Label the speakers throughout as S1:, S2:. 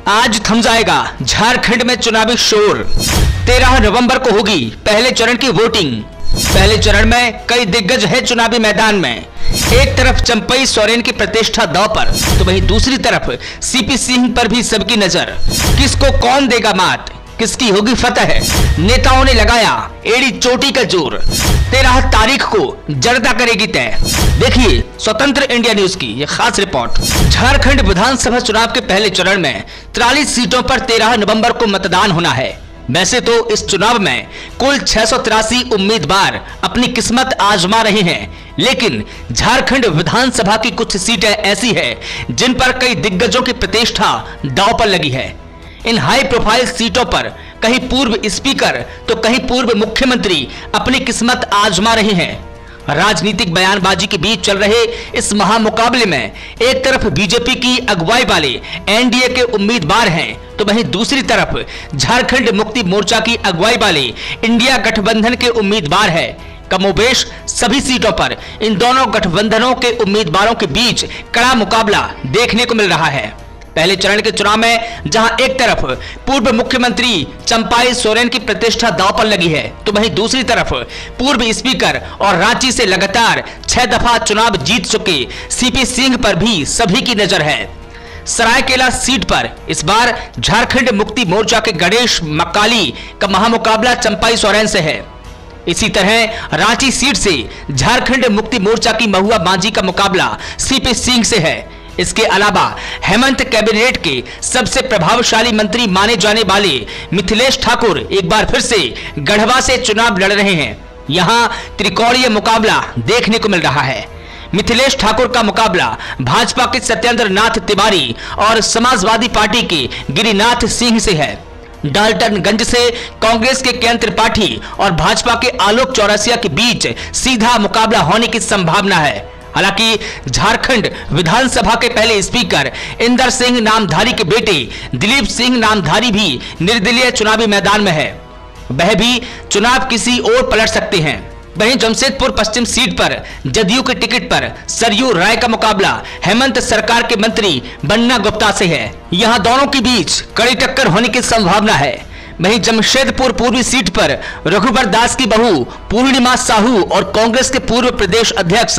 S1: आज थम जाएगा झारखंड में चुनावी शोर। 13 नवंबर को होगी पहले चरण की वोटिंग। पहले चरण में कई दिग्गज है चुनावी मैदान में। एक तरफ चंपई सोरेन की प्रतिष्ठा दांव पर, तो वहीं दूसरी तरफ सीपी सिंह पर भी सबकी नजर। किसको कौन देगा मात, किसकी होगी फतह, नेताओं ने लगाया एड़ी चोटी का जोर। 13 तारीख को जनता करेगी तय। देखिए स्वतंत्र इंडिया न्यूज की यह खास रिपोर्ट। झारखंड विधानसभा चुनाव के पहले चरण में 43 सीटों पर 13 नवंबर को मतदान होना है। वैसे तो इस चुनाव में कुल 683 उम्मीदवार अपनी किस्मत आजमा रहे हैं, लेकिन झारखंड विधानसभा की कुछ सीटें ऐसी हैं जिन पर कई दिग्गजों की प्रतिष्ठा दांव पर लगी है। इन हाई प्रोफाइल सीटों पर कहीं पूर्व स्पीकर तो कहीं पूर्व मुख्यमंत्री अपनी किस्मत आजमा रहे हैं। राजनीतिक बयानबाजी के बीच चल रहे इस महामुकाबले में एक तरफ बीजेपी की अगुवाई वाले एनडीए के उम्मीदवार हैं, तो वहीं दूसरी तरफ झारखंड मुक्ति मोर्चा की अगुवाई वाले इंडिया गठबंधन के उम्मीदवार हैं। कमोबेश सभी सीटों पर इन दोनों गठबंधनों के उम्मीदवारों के बीच कड़ा मुकाबला देखने को मिल रहा है। पहले चरण के चुनाव में जहां एक तरफ पूर्व मुख्यमंत्री चंपई सोरेन की प्रतिष्ठा दांव पर लगी है, तो वहीं दूसरी तरफ पूर्व स्पीकर और रांची से लगातार 6 दफा चुनाव जीत चुके सीपी सिंह पर भी सभी की नजर है। सरायकेला सीट पर इस बार झारखंड मुक्ति मोर्चा के गणेश मक्काली का महामुकाबला चंपई सोरेन से है। इसी तरह रांची सीट से झारखंड मुक्ति मोर्चा की महुआ मांझी का मुकाबला सीपी सिंह से है। इसके अलावा हेमंत कैबिनेट के सबसे प्रभावशाली मंत्री माने जाने वाले मिथिलेश ठाकुर एक बार फिर से गढ़वा से चुनाव लड़ रहे हैं। यहां त्रिकोणीय मुकाबला देखने को मिल रहा है। मिथिलेश ठाकुर का मुकाबला भाजपा के सत्येंद्र नाथ तिवारी और समाजवादी पार्टी के गिरिनाथ सिंह से है। डाल्टनगंज से कांग्रेस के केएन त्रिपाठी और भाजपा के आलोक चौरसिया के बीच सीधा मुकाबला होने की संभावना है। हालांकि झारखंड विधानसभा के पहले स्पीकर इंदर सिंह नामधारी के बेटे दिलीप सिंह नामधारी भी निर्दलीय चुनावी मैदान में है। वह भी चुनाव किसी ओर पलट सकते हैं। वहीं जमशेदपुर पश्चिम सीट पर जदयू के टिकट पर सरयू राय का मुकाबला हेमंत सरकार के मंत्री बन्ना गुप्ता से है। यहां दोनों के बीच कड़ी टक्कर होने की संभावना है। वहीं जमशेदपुर पूर्वी सीट पर रघुवर दास की बहू पूर्णिमा साहू और कांग्रेस के पूर्व प्रदेश अध्यक्ष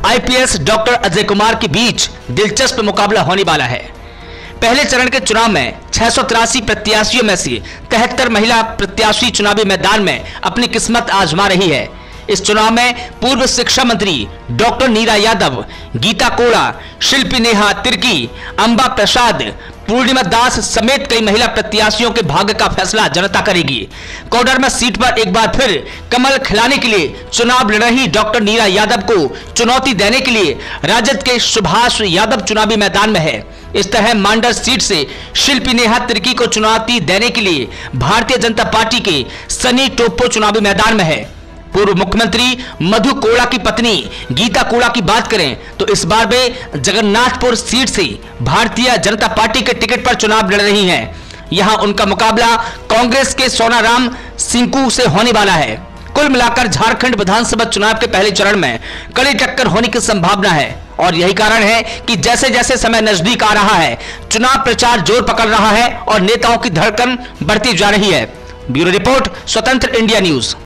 S1: आईपीएस डॉक्टर अजय कुमार के बीच दिलचस्प मुकाबला होने वाला है। पहले चरण के चुनाव में 683 प्रत्याशियों में से 73 महिला प्रत्याशी चुनावी मैदान में अपनी किस्मत आजमा रही है। इस चुनाव में पूर्व शिक्षा मंत्री डॉक्टर नीरा यादव, गीता कोड़ा, शिल्पी नेहा तिर्की, अंबा प्रसाद, पूर्णिमा दास समेत कई महिला प्रत्याशियों के भाग्य का फैसला जनता करेगी। कोडरमा सीट पर एक बार फिर कमल खिलाने के लिए चुनाव लड़ रही डॉक्टर नीरा यादव को चुनौती देने के लिए राजद के सुभाष यादव चुनावी मैदान में है। इस तरह मांडर सीट से शिल्पी नेहा तिर्की को चुनौती देने के लिए भारतीय जनता पार्टी के सनी टोप्पो चुनावी मैदान में है। पूर्व मुख्यमंत्री मधु कोड़ा की पत्नी गीता कोड़ा की बात करें तो इस बार वे जगन्नाथपुर सीट से भारतीय जनता पार्टी के टिकट पर चुनाव लड़ रही हैं। यहां उनका मुकाबला कांग्रेस के सोनाराम सिंकू से होने वाला है। कुल मिलाकर झारखंड विधानसभा चुनाव के पहले चरण में कड़ी टक्कर होने की संभावना है और यही कारण है कि जैसे जैसे समय नजदीक आ रहा है, चुनाव प्रचार जोर पकड़ रहा है और नेताओं की धड़कन बढ़ती जा रही है। ब्यूरो रिपोर्ट, स्वतंत्र इंडिया न्यूज।